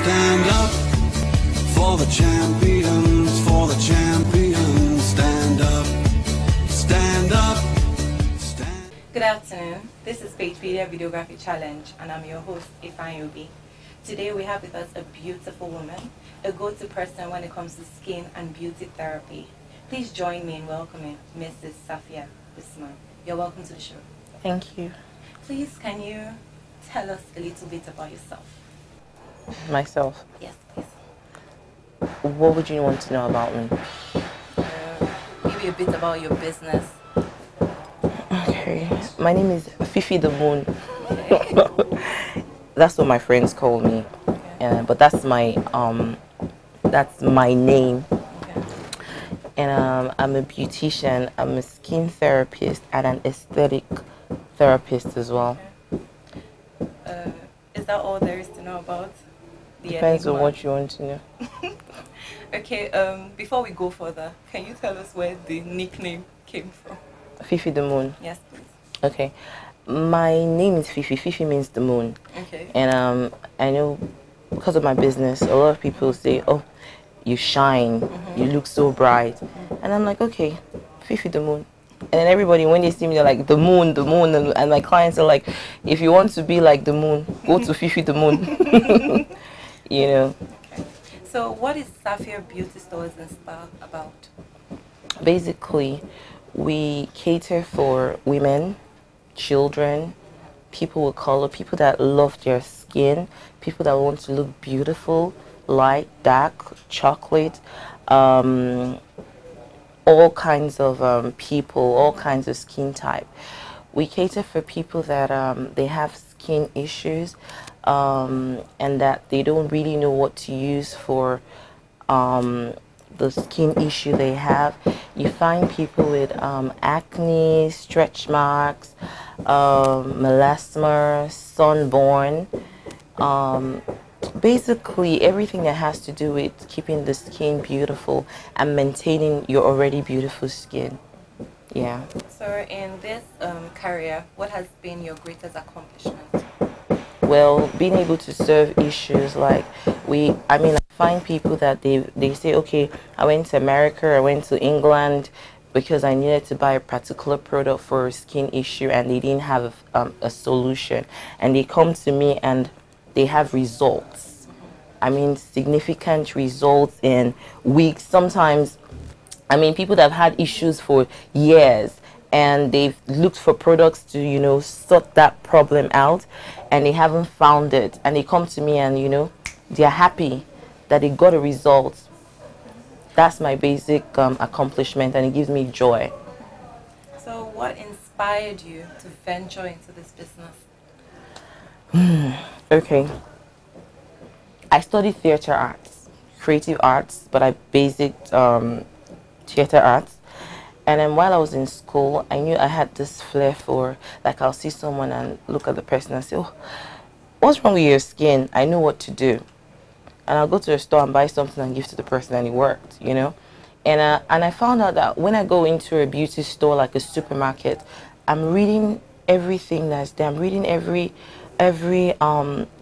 Stand up for the champions, for the champions. Stand up, stand up, stand. Good afternoon. This is PagePedia Videography Challenge, and I'm your host, Ifan. Today we have with us a beautiful woman, a go-to person when it comes to skin and beauty therapy. Please join me in welcoming Mrs. Safia Usman. You're welcome to the show. Thank you. Please, can you tell us a little bit about yourself? Myself? Yes, please. What would you want to know about me? Maybe a bit about your business. Okay. My name is Fifi the Moon. Okay. That's what my friends call me. Okay. But that's my name. Okay. And I'm a beautician, I'm a skin therapist, and an aesthetic therapist as well. Okay. Is that all there is to know about the Depends on enigma? what you want to know. Okay, before we go further, can you tell us where the nickname came from? Fifi the Moon. Yes, please. Okay. My name is Fifi. Fifi means the moon. Okay. And I know because of my business, a lot of people say, oh, you shine, you look so bright. And I'm like, okay, Fifi the Moon. And then everybody, when they see me, they're like, the moon, and my clients are like, if you want to be like the moon, go to Fifi the Moon. You know. Okay. So what is Safia Beauty Stores and Spa about? Basically, we cater for women, children, people with color, people that love their skin, people that want to look beautiful, light, dark, chocolate, all kinds of people, all kinds of skin type. We cater for people that they have skin issues and that they don't really know what to use for the skin issue they have. You find people with acne, stretch marks, melasma, sunburn, basically everything that has to do with keeping the skin beautiful and maintaining your already beautiful skin. Yeah. So in this career, what has been your greatest accomplishment? Well, being able to serve issues like I find people that they say, okay, I went to America, I went to England because I needed to buy a particular product for a skin issue and they didn't have a solution. And they come to me and they have results. I mean, significant results in weeks. Sometimes, I mean, people that have had issues for years and they've looked for products to, you know, sort that problem out and they haven't found it. And they come to me and, you know, they're happy that they got a result. That's my basic accomplishment and it gives me joy. So what inspired you to venture into this business? Okay. I studied theater arts, creative arts, but I basic theater arts. And then while I was in school, I knew I had this flair for, like, I'll see someone and look at the person and say, oh, what's wrong with your skin? I know what to do. And I'll go to a store and buy something and give to the person, and it worked, you know. And I found out that when I go into a beauty store, like a supermarket, I'm reading everything that's there. I'm reading every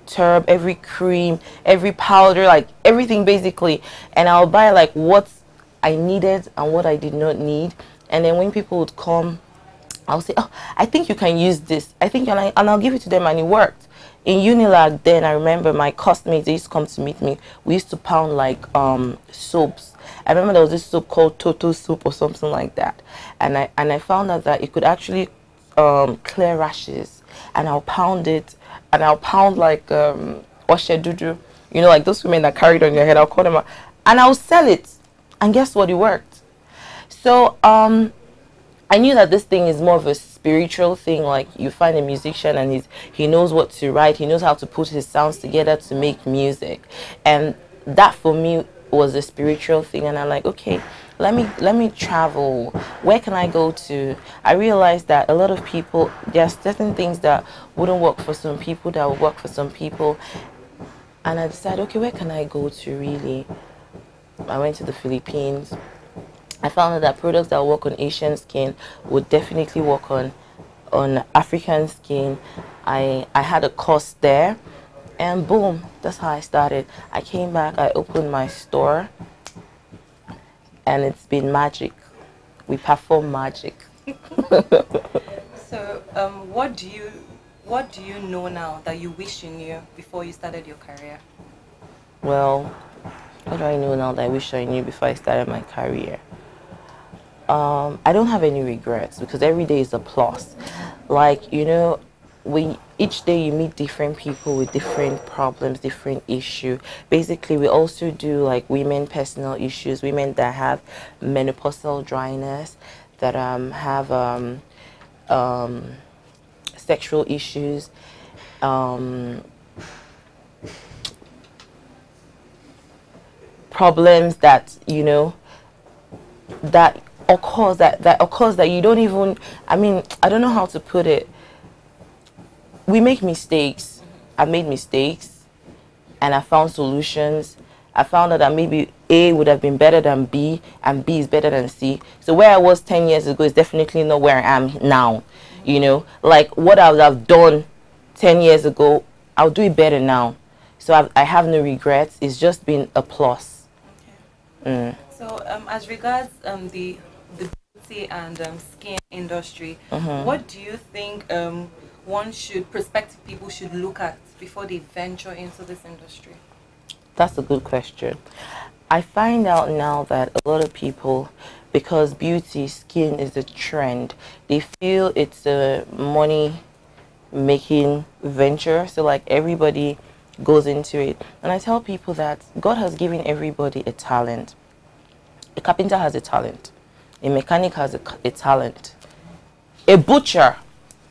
tube, every cream, every powder, like everything basically. And I'll buy like what I needed and what I did not need. And then when people would come, I'll say, oh, I think you can use this. I think, and I'll give it to them, and it worked. In Unilag, then I remember my customers, they used to come to meet me. We used to pound like soaps. I remember there was this soap called Toto soup or something like that. And I found out that it could actually clear rashes. And I'll pound it, and I'll pound like Oshedudu, you know, like those women that carry it on your head. I'll call them out, and I'll sell it. And guess what? It worked. So I knew that this thing is more of a spiritual thing. Like, you find a musician and he knows what to write, he knows how to put his sounds together to make music, and that for me was a spiritual thing. And I'm like, okay, let me travel. Where can I go to? I realized that a lot of people, there are certain things that wouldn't work for some people that would work for some people, and I decided, okay, where can I go to really? I went to the Philippines. I found out that products that work on Asian skin would definitely work on African skin. I had a course there, And boom, that's how I started. I came back, I opened my store, and it's been magic. We perform magic. So, what do you know now that you wish you knew before you started your career? Well, what do I know now that I wish I knew before I started my career? I don't have any regrets because every day is a plus. Like, you know, each day you meet different people with different problems, different issue. Basically, we also do like women personal issues, women that have menopausal dryness, that have sexual issues, problems that, you know, that occurs that you don't even, I mean, I don't know how to put it. We make mistakes. I made mistakes and I found solutions. I found out that maybe A would have been better than B and B is better than C. So where I was 10 years ago is definitely not where I am now. You know, like what I would have done 10 years ago, I'll do it better now. So I have no regrets. It's just been a plus. Okay. So as regards the beauty and skin industry, what do you think prospective people should look at before they venture into this industry? That's a good question. I find out now that a lot of people, because beauty, skin is a trend, they feel it's a money making venture. So like everybody goes into it. And I tell people that God has given everybody a talent. A carpenter has a talent. A mechanic has a talent. A butcher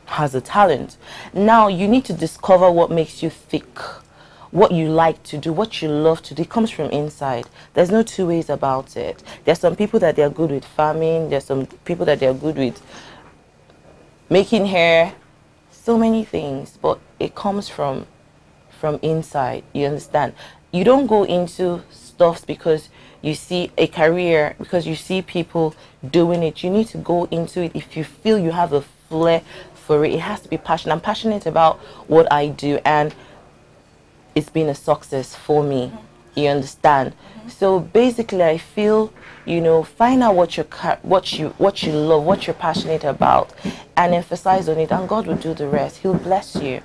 has a talent. Now you need to discover what makes you tick, what you like to do, what you love to do. It comes from inside. There's no two ways about it. There's some people that they're good with farming. There's some people that they're good with making hair. So many things. But it comes from inside. You understand? You don't go into stuff because you see a career, because you see people doing it. You need to go into it if you feel you have a flair for it. It has to be passion. I'm passionate about what I do, and it's been a success for me. You understand? So basically, I feel, you know, find out what you love, what you're passionate about, and emphasize on it, and God will do the rest. He'll bless you.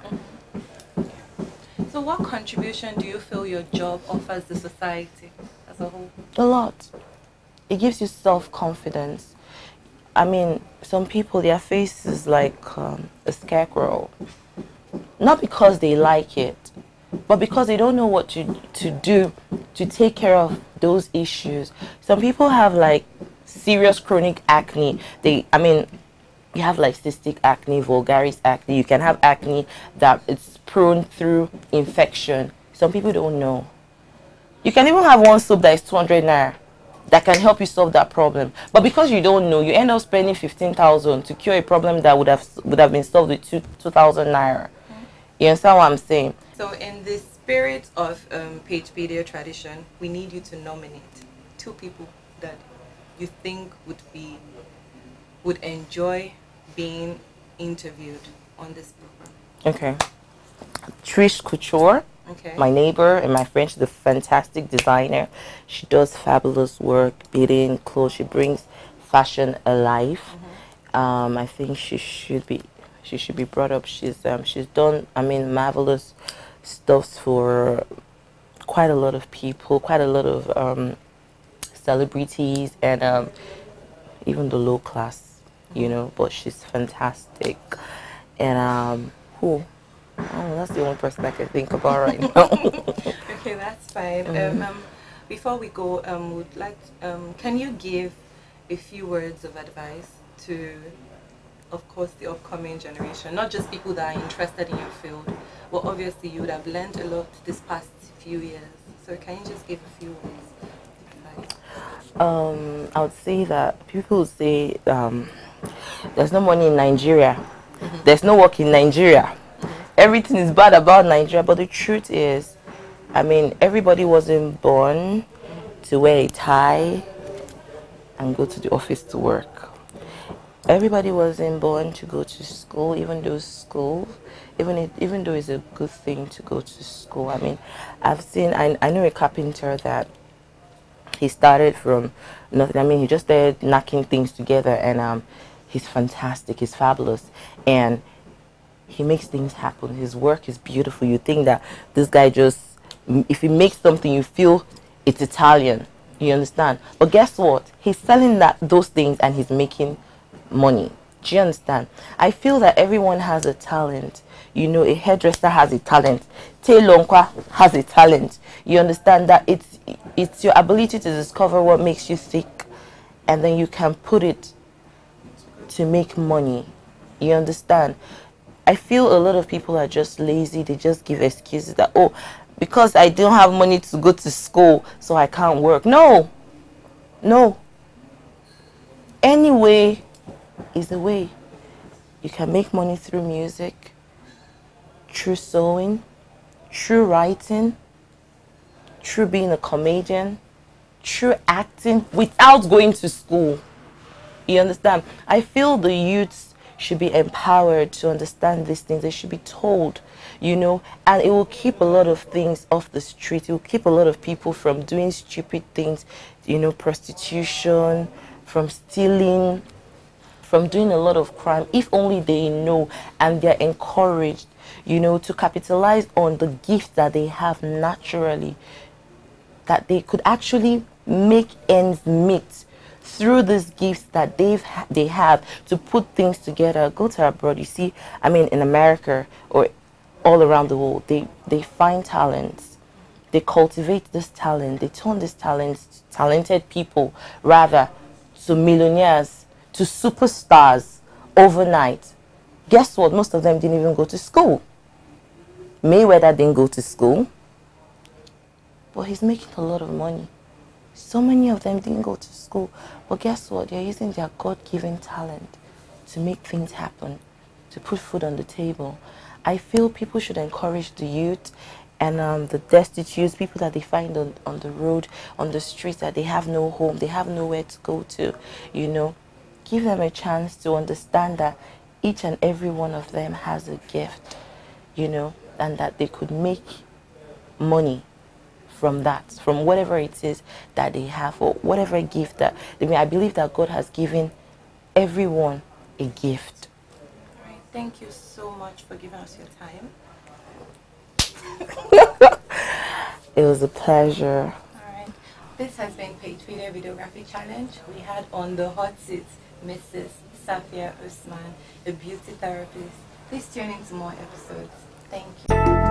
So what contribution do you feel your job offers the society as a whole? A lot. It gives you self-confidence. I mean, some people, their face is like a scarecrow. Not because they like it, but because they don't know what to do to take care of those issues. Some people have like serious chronic acne. You have like cystic acne, vulgaris acne. You can have acne that it's prone through infection. Some people don't know. You can even have one soap that is 200 naira that can help you solve that problem. But because you don't know, you end up spending 15,000 to cure a problem that would have been solved with 2,000 naira. You understand what I'm saying? So in the spirit of PagePedia tradition, we need you to nominate 2 people that you think would enjoy being interviewed on this program. Okay. Trish Couture, Okay. my neighbor and my friend. She's a fantastic designer. She does fabulous work, beading, clothes. She brings fashion alive. I think she should be brought up. She's done, I mean, marvelous stuff for quite a lot of people, quite a lot of celebrities, and even the low class, you know. But she's fantastic. And oh, that's the only person I can think about right now. Okay, that's fine. Before we go, can you give a few words of advice to, of course, the upcoming generation, not just people that are interested in your field? Well, obviously you would have learned a lot this past few years. So can you just give a few words of advice? I would say that people say there's no money in Nigeria. There's no work in Nigeria. Everything is bad about Nigeria, but the truth is, I mean, everybody wasn't born to wear a tie and go to the office to work. Everybody wasn't born to go to school, even though school even though it's a good thing to go to school. I mean, I know a carpenter that he started from nothing. I mean, he just started knocking things together, and he's fantastic. He's fabulous, and he makes things happen. His work is beautiful. You think that this guy just, if he makes something, you feel it's Italian. You understand? But guess what? He's selling those things, and he's making money. Do you understand? I feel that everyone has a talent. You know, a hairdresser has a talent. Tailonkwa has a talent. You understand that it's your ability to discover what makes you tick, and then you can put it to make money. You understand? I feel a lot of people are just lazy. They just give excuses that, oh, because I don't have money to go to school, so I can't work. No. No. Any way is the way. You can make money through music, through sewing, through writing, through being a comedian, through acting, without going to school. You understand? I feel the youths should be empowered to understand these things. They should be told, you know, and it will keep a lot of things off the street. It will keep a lot of people from doing stupid things, you know, prostitution, from stealing, from doing a lot of crime, if only they know and they're encouraged, you know, to capitalize on the gift that they have naturally, that they could actually make ends meet through these gifts that they have, to put things together, go to abroad. You see, I mean, in America or all around the world, they find talents, they cultivate this talent, they turn these talents, talented people rather, to millionaires, to superstars overnight. Guess what? Most of them didn't even go to school. Mayweather didn't go to school, but he's making a lot of money. So many of them didn't go to school, but guess what? They're using their God-given talent to make things happen, to put food on the table. I feel people should encourage the youth and the destitute, people that they find on the road, on the streets, that they have no home, they have nowhere to go to, you know. Give them a chance to understand that each and every one of them has a gift, you know, and that they could make money from that, from whatever it is that they have, or whatever gift that they may. I believe that God has given everyone a gift. All right. Thank you so much for giving us your time. It was a pleasure. All right. This has been PagePedia Videography Challenge. We had on the hot seat Mrs. Safia Usman, a beauty therapist. Please tune in to more episodes. Thank you.